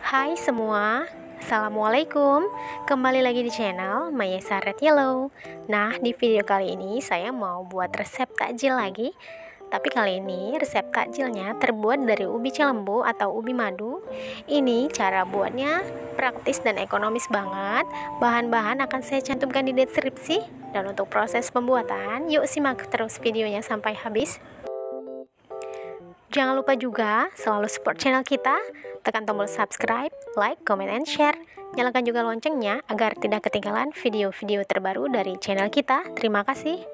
Hai semua, Assalamualaikum. Kembali lagi di channel Mayesa Red Yellow. Nah, di video kali ini saya mau buat resep takjil lagi. Tapi kali ini resep takjilnya terbuat dari ubi cilembu atau ubi madu. Ini cara buatnya praktis dan ekonomis banget. Bahan-bahan akan saya cantumkan di deskripsi. Dan untuk proses pembuatan, yuk simak terus videonya sampai habis. Jangan lupa juga selalu support channel kita, tekan tombol subscribe, like, comment, and share. Nyalakan juga loncengnya agar tidak ketinggalan video-video terbaru dari channel kita. Terima kasih.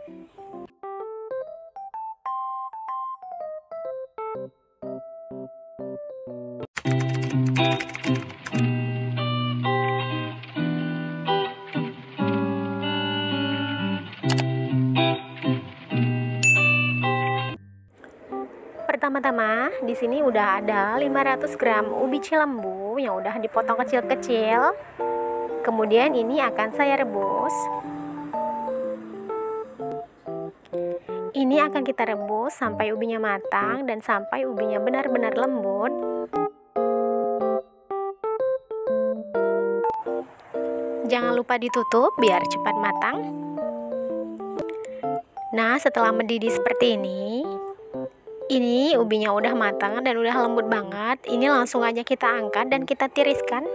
Pertama-tama, di sini udah ada 500 gram ubi cilembu yang udah dipotong kecil-kecil. Kemudian ini akan saya rebus. Ini akan kita rebus sampai ubinya matang dan sampai ubinya benar-benar lembut. Jangan lupa ditutup biar cepat matang. Nah, setelah mendidih seperti ini ubinya udah matang dan udah lembut banget. Ini langsung aja kita angkat dan kita tiriskan.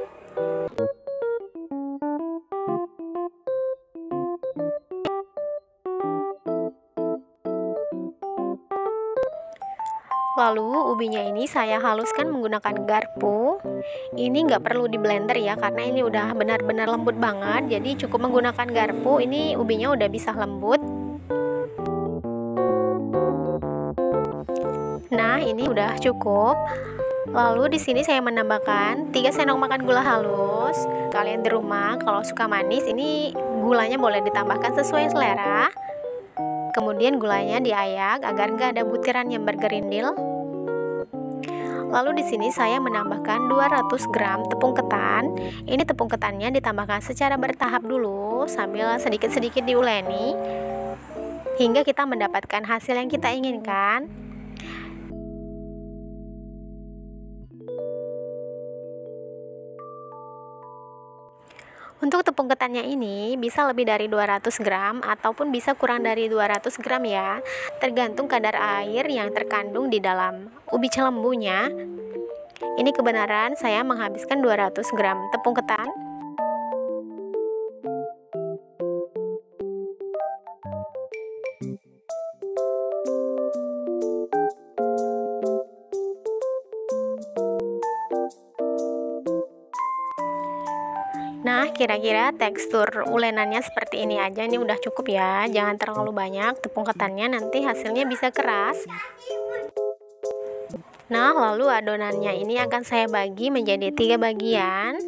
Lalu ubinya ini saya haluskan menggunakan garpu. Ini nggak perlu di blender ya, karena ini udah benar-benar lembut banget. Jadi cukup menggunakan garpu. Ini ubinya udah bisa lembut. Nah, ini udah cukup. Lalu di sini saya menambahkan 3 sendok makan gula halus. Kalian di rumah kalau suka manis, ini gulanya boleh ditambahkan sesuai selera. Kemudian gulanya diayak agar nggak ada butiran yang bergerindil. Lalu di sini saya menambahkan 200 gram tepung ketan. Ini tepung ketannya ditambahkan secara bertahap dulu sambil sedikit-sedikit diuleni hingga kita mendapatkan hasil yang kita inginkan. Untuk tepung ketannya ini bisa lebih dari 200 gram ataupun bisa kurang dari 200 gram ya, tergantung kadar air yang terkandung di dalam ubi cilembunya. Ini kebenaran saya menghabiskan 200 gram tepung ketan. Nah, kira-kira tekstur ulenannya seperti ini aja. Ini udah cukup ya, jangan terlalu banyak tepung ketannya, nanti hasilnya bisa keras. Nah, lalu adonannya ini akan saya bagi menjadi 3 bagian.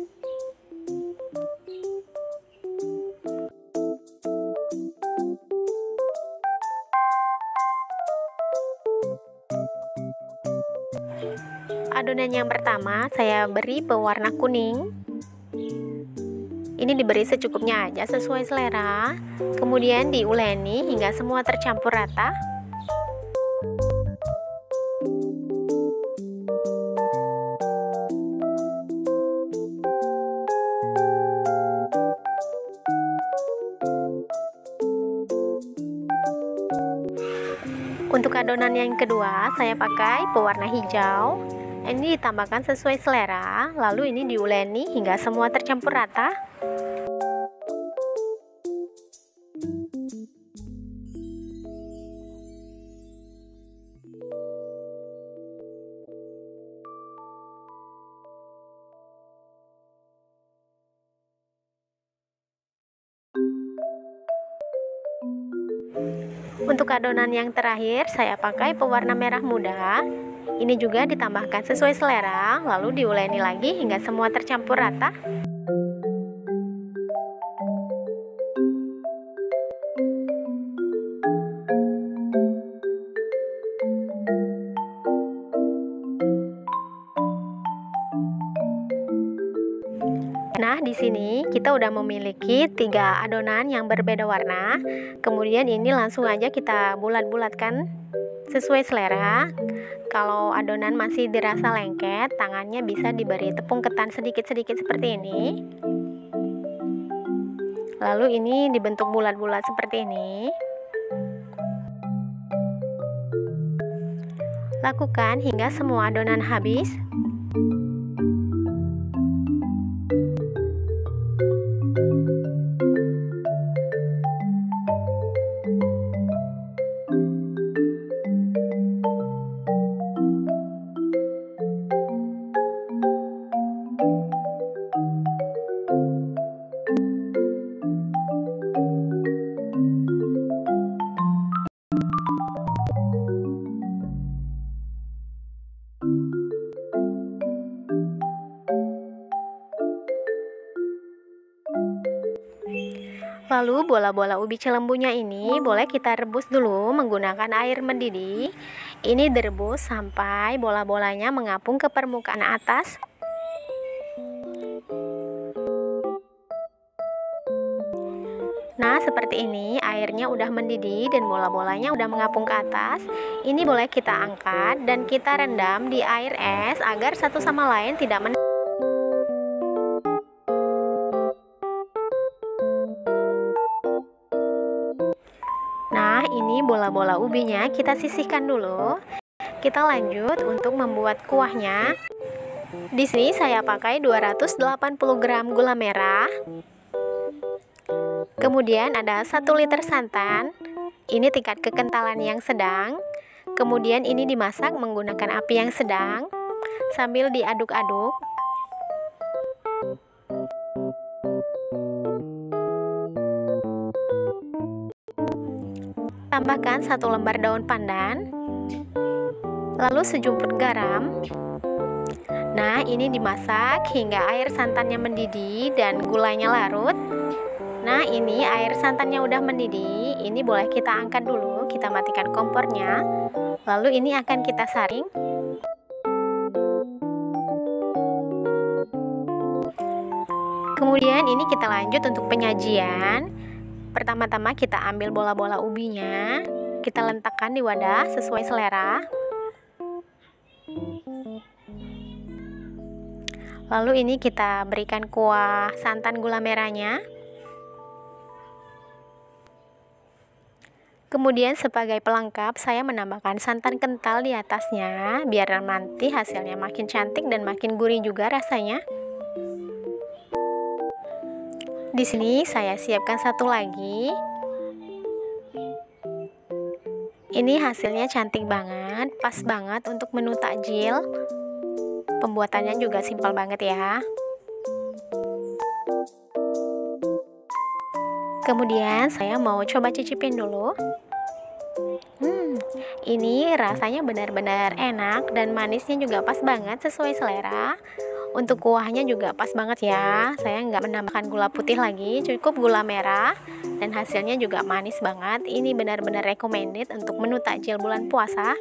Adonan yang pertama saya beri pewarna kuning. Ini diberi secukupnya aja sesuai selera. Kemudian diuleni hingga semua tercampur rata. Untuk adonan yang kedua, saya pakai pewarna hijau. Ini ditambahkan sesuai selera, lalu ini diuleni hingga semua tercampur rata. Untuk adonan yang terakhir, saya pakai pewarna merah muda. Ini juga ditambahkan sesuai selera, lalu diuleni lagi hingga semua tercampur rata. Nah, di sini kita udah memiliki 3 adonan yang berbeda warna. Kemudian ini langsung aja kita bulat-bulatkan sesuai selera. Kalau adonan masih dirasa lengket, tangannya bisa diberi tepung ketan sedikit-sedikit seperti ini. Lalu ini dibentuk bulat-bulat seperti ini. Lakukan hingga semua adonan habis. Lalu bola-bola ubi celembunya ini boleh kita rebus dulu menggunakan air mendidih. Ini direbus sampai bola-bolanya mengapung ke permukaan atas. Nah, seperti ini airnya udah mendidih dan bola-bolanya udah mengapung ke atas. Ini boleh kita angkat dan kita rendam di air es agar satu sama lain tidak mendidih. Nah, ini bola-bola ubinya kita sisihkan dulu. Kita lanjut untuk membuat kuahnya. Di sini saya pakai 280 gram gula merah. Kemudian ada 1 liter santan. Ini tingkat kekentalan yang sedang. Kemudian ini dimasak menggunakan api yang sedang sambil diaduk-aduk. Tambahkan 1 lembar daun pandan, lalu sejumput garam. Nah, ini dimasak hingga air santannya mendidih dan gulanya larut. Nah, ini air santannya udah mendidih. Ini boleh kita angkat dulu, kita matikan kompornya. Lalu ini akan kita saring. Kemudian ini kita lanjut untuk penyajian. Pertama-tama kita ambil bola-bola ubinya, kita letakkan di wadah sesuai selera. Lalu ini kita berikan kuah santan gula merahnya. Kemudian sebagai pelengkap saya menambahkan santan kental di atasnya biar nanti hasilnya makin cantik dan makin gurih juga rasanya. Di sini saya siapkan satu lagi. Ini hasilnya cantik banget, pas banget untuk menu takjil. Pembuatannya juga simpel banget ya. Kemudian saya mau coba cicipin dulu. Ini rasanya benar-benar enak dan manisnya juga pas banget sesuai selera. Untuk kuahnya juga pas banget ya. Saya nggak menambahkan gula putih lagi, cukup gula merah. Dan hasilnya juga manis banget. Ini benar-benar recommended untuk menu takjil bulan puasa.